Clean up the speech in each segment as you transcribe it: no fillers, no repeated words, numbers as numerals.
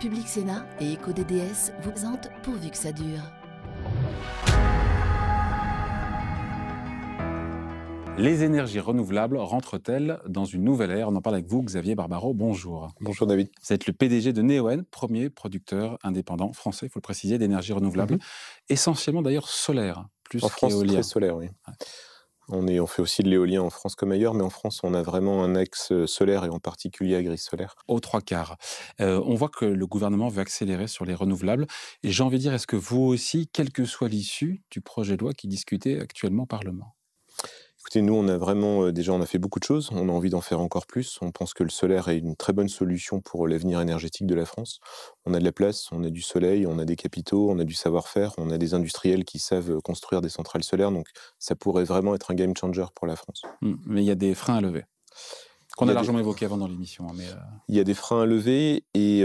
Public Sénat et EcoDDS vous présentent Pourvu que ça dure. Les énergies renouvelables rentrent-elles dans une nouvelle ère? On en parle avec vous, Xavier Barbaro. Bonjour. Bonjour David. Vous êtes le PDG de Neoen, premier producteur indépendant français, il faut le préciser, d'énergie renouvelable, essentiellement d'ailleurs solaire, plus En France, qu'éolien. très solaire, oui. Ouais. On fait aussi de l'éolien en France comme ailleurs, mais en France, on a vraiment un axe solaire et en particulier agri-solaire. Aux trois quarts. On voit que le gouvernement veut accélérer sur les renouvelables. Et j'ai envie de dire, est-ce que vous aussi, quelle que soit l'issue du projet de loi qui est discuté actuellement au Parlement? Écoutez, nous, on a vraiment, déjà, on a fait beaucoup de choses. On a envie d'en faire encore plus. On pense que le solaire est une très bonne solution pour l'avenir énergétique de la France. On a de la place, on a du soleil, on a des capitaux, on a du savoir-faire, on a des industriels qui savent construire des centrales solaires. Donc, ça pourrait vraiment être un game changer pour la France. Mais il y a des freins à lever. Qu'on a largement évoqué avant dans l'émission. Il y a des freins à lever et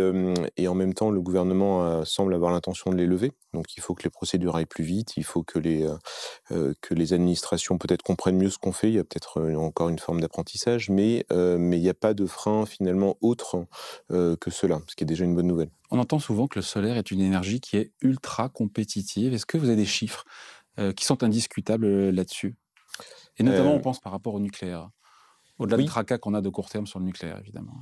en même temps, le gouvernement semble avoir l'intention de les lever. Donc, il faut que les procédures aillent plus vite, il faut que les administrations peut-être comprennent mieux ce qu'on fait. Il y a peut-être encore une forme d'apprentissage, mais il n'y a pas de frein finalement autre que cela, ce qui est déjà une bonne nouvelle. On entend souvent que le solaire est une énergie qui est ultra compétitive. Est-ce que vous avez des chiffres qui sont indiscutables là-dessus? Et notamment, on pense par rapport au nucléaire. Au-delà du tracas qu'on a de court terme sur le nucléaire, évidemment.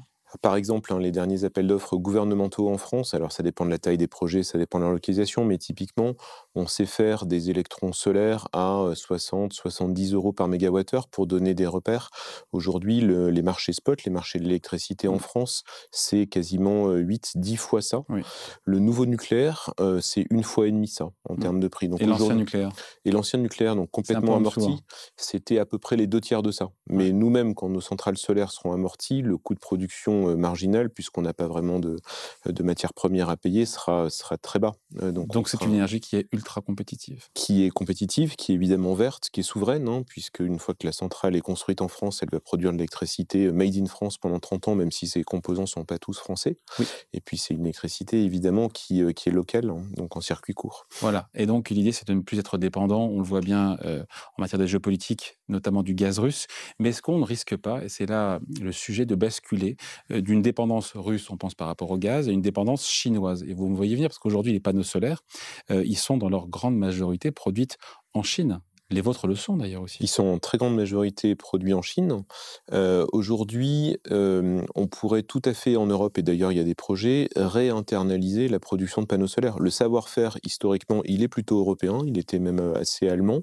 Par exemple, les derniers appels d'offres gouvernementaux en France, alors ça dépend de la taille des projets, ça dépend de leur localisation, mais typiquement, on sait faire des électrons solaires à 60-70 euros par mégawattheure pour donner des repères. Aujourd'hui, les marchés spot, les marchés de l'électricité en France, c'est quasiment 8-10 fois ça. Oui. Le nouveau nucléaire, c'est 1,5 fois ça en termes de prix. Donc et l'ancien nucléaire? Et l'ancien nucléaire, donc complètement amorti, c'était à peu près les 2 tiers de ça. Mais nous-mêmes, quand nos centrales solaires seront amorties, le coût de production marginal, puisqu'on n'a pas vraiment de matières premières à payer, sera très bas. Donc c'est une énergie qui est ultra compétitive. Qui est compétitive, qui est évidemment verte, qui est souveraine, puisque une fois que la centrale est construite en France, elle va produire de l'électricité made in France pendant 30 ans, même si ses composants ne sont pas tous français. Oui. Et puis c'est une électricité évidemment qui est locale, donc en circuit court. Voilà, et donc l'idée c'est de ne plus être dépendant, on le voit bien en matière de géopolitique, notamment du gaz russe, mais est-ce qu'on ne risque pas, et c'est là le sujet, de basculer d'une dépendance russe, on pense par rapport au gaz, à une dépendance chinoise? Et vous me voyez venir, parce qu'aujourd'hui les panneaux solaires, ils sont dans leur grande majorité produits en Chine. Les vôtres le sont d'ailleurs aussi. Ils sont en très grande majorité produits en Chine. Aujourd'hui, on pourrait tout à fait en Europe, et d'ailleurs il y a des projets, réinternaliser la production de panneaux solaires. Le savoir-faire, historiquement, il est plutôt européen, il était même assez allemand.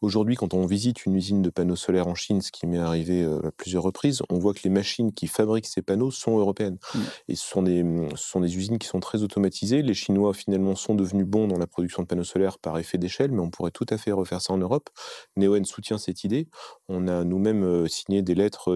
Aujourd'hui, quand on visite une usine de panneaux solaires en Chine, ce qui m'est arrivé à plusieurs reprises, on voit que les machines qui fabriquent ces panneaux sont européennes. Et ce sont des usines qui sont très automatisées. Les Chinois, finalement, sont devenus bons dans la production de panneaux solaires par effet d'échelle, mais on pourrait tout à fait refaire ça en Europe. Neoen soutient cette idée. On a nous-mêmes signé des lettres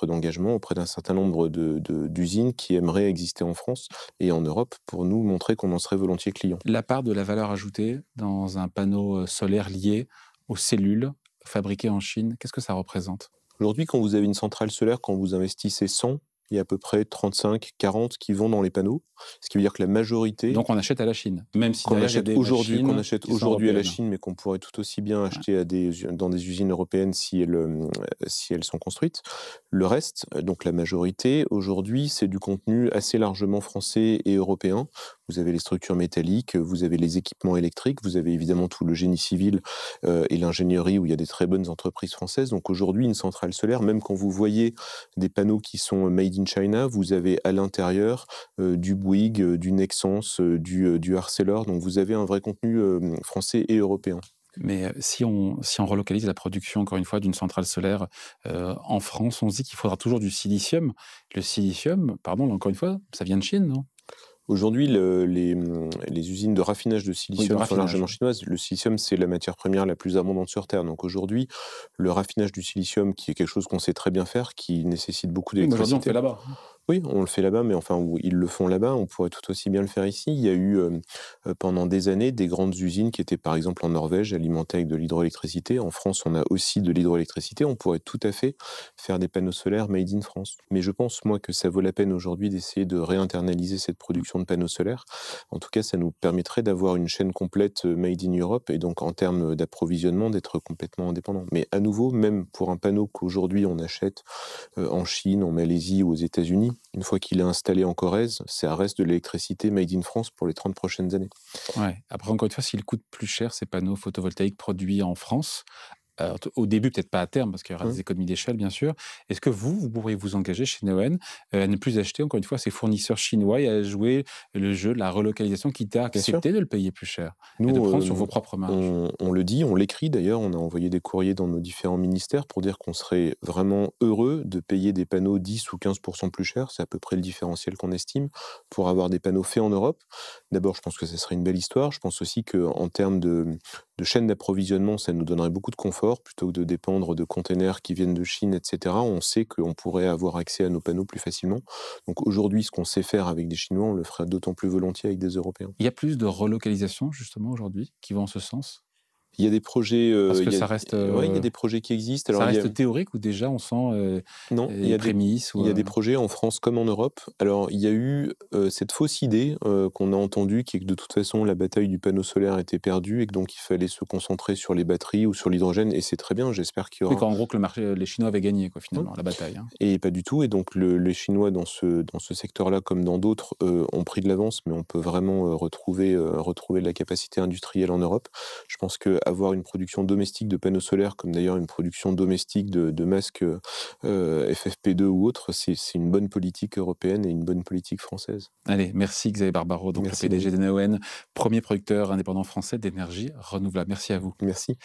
d'engagement auprès d'un certain nombre d'usines qui aimeraient exister en France et en Europe pour nous montrer qu'on en serait volontiers clients. La part de la valeur ajoutée dans un panneau solaire lié aux cellules fabriquées en Chine, qu'est-ce que ça représente? Aujourd'hui, quand vous avez une centrale solaire, quand vous investissez 100, il y a à peu près 35, 40 qui vont dans les panneaux, ce qui veut dire que la majorité... Donc on achète à la Chine, même si qu'on achète aujourd'hui à la européennes. Chine, mais qu'on pourrait tout aussi bien acheter dans des usines européennes si elles sont construites. Le reste, donc la majorité, aujourd'hui, c'est du contenu assez largement français et européen. Vous avez les structures métalliques, vous avez les équipements électriques, vous avez évidemment tout le génie civil et l'ingénierie où il y a des très bonnes entreprises françaises. Donc aujourd'hui, une centrale solaire, même quand vous voyez des panneaux qui sont made in China, vous avez à l'intérieur du Bouygues, du Nexans, du Arcelor. Donc vous avez un vrai contenu français et européen. Mais si on relocalise la production, encore une fois, d'une centrale solaire en France, on se dit qu'il faudra toujours du silicium. Le silicium, pardon, encore une fois, ça vient de Chine, non? Aujourd'hui, les usines de raffinage de silicium sont largement chinoises. Le silicium, c'est la matière première la plus abondante sur Terre. Donc aujourd'hui, le raffinage du silicium, qui est quelque chose qu'on sait très bien faire, qui nécessite beaucoup d'électricité... Aujourd'hui, on fait là-bas. Oui, on le fait là-bas, mais enfin, ils le font là-bas, on pourrait tout aussi bien le faire ici. Il y a eu pendant des années des grandes usines qui étaient par exemple en Norvège, alimentées avec de l'hydroélectricité. En France, on a aussi de l'hydroélectricité. On pourrait tout à fait faire des panneaux solaires made in France. Mais je pense, moi, que ça vaut la peine aujourd'hui d'essayer de réinternaliser cette production de panneaux solaires. En tout cas, ça nous permettrait d'avoir une chaîne complète made in Europe et donc en termes d'approvisionnement, d'être complètement indépendant. Mais à nouveau, même pour un panneau qu'aujourd'hui on achète en Chine, en Malaisie ou aux États-Unis, une fois qu'il est installé en Corrèze, ça reste de l'électricité made in France pour les 30 prochaines années. Ouais. Après, encore une fois, s'ils coûtent plus cher, ces panneaux photovoltaïques produits en France, au début, peut-être pas à terme, parce qu'il y aura Mmh. des économies d'échelle, bien sûr. Est-ce que vous pourriez vous engager chez Neoen à ne plus acheter, encore une fois, ces fournisseurs chinois et à jouer le jeu de la relocalisation, quitte à Bien sûr. accepter de le payer plus cher et de Nous, prendre sur vos propres marges? on le dit, on l'écrit d'ailleurs, on a envoyé des courriers dans nos différents ministères pour dire qu'on serait vraiment heureux de payer des panneaux 10 ou 15 plus cher, c'est à peu près le différentiel qu'on estime, pour avoir des panneaux faits en Europe. D'abord, je pense que ça serait une belle histoire. Je pense aussi qu'en termes de chaîne d'approvisionnement, ça nous donnerait beaucoup de confort, plutôt que de dépendre de containers qui viennent de Chine, et cetera. On sait qu'on pourrait avoir accès à nos panneaux plus facilement. Donc aujourd'hui, ce qu'on sait faire avec des Chinois, on le ferait d'autant plus volontiers avec des Européens. Il y a plus de relocalisation, justement, aujourd'hui, qui vont en ce sens? Il y a des projets, Parce que il y a ça reste, ouais, il y a des projets qui existent. ça Alors il y a reste théorique ou déjà on sent, non, les prémices il ou, y a des projets en France comme en Europe. Alors il y a eu, cette fausse idée, qu'on a entendue, qui est que de toute façon la bataille du panneau solaire était perdue et que donc il fallait se concentrer sur les batteries ou sur l'hydrogène, et c'est très bien, j'espère qu'il y oui, aura qu'en gros que le marché les Chinois avaient gagné quoi, ouais, finalement, la bataille, hein? et pas du tout, et donc les Chinois dans ce secteur-là comme dans d'autres, ont pris de l'avance, mais on peut vraiment, retrouver de la capacité industrielle en Europe. Je pense qu'avoir une production domestique de panneaux solaires, comme d'ailleurs une production domestique de masques, FFP2 ou autres, c'est une bonne politique européenne et une bonne politique française. Allez, merci Xavier Barbaro, donc le Merci PDG David. de Neoen, 1er producteur indépendant français d'énergie renouvelable. Merci à vous. Merci.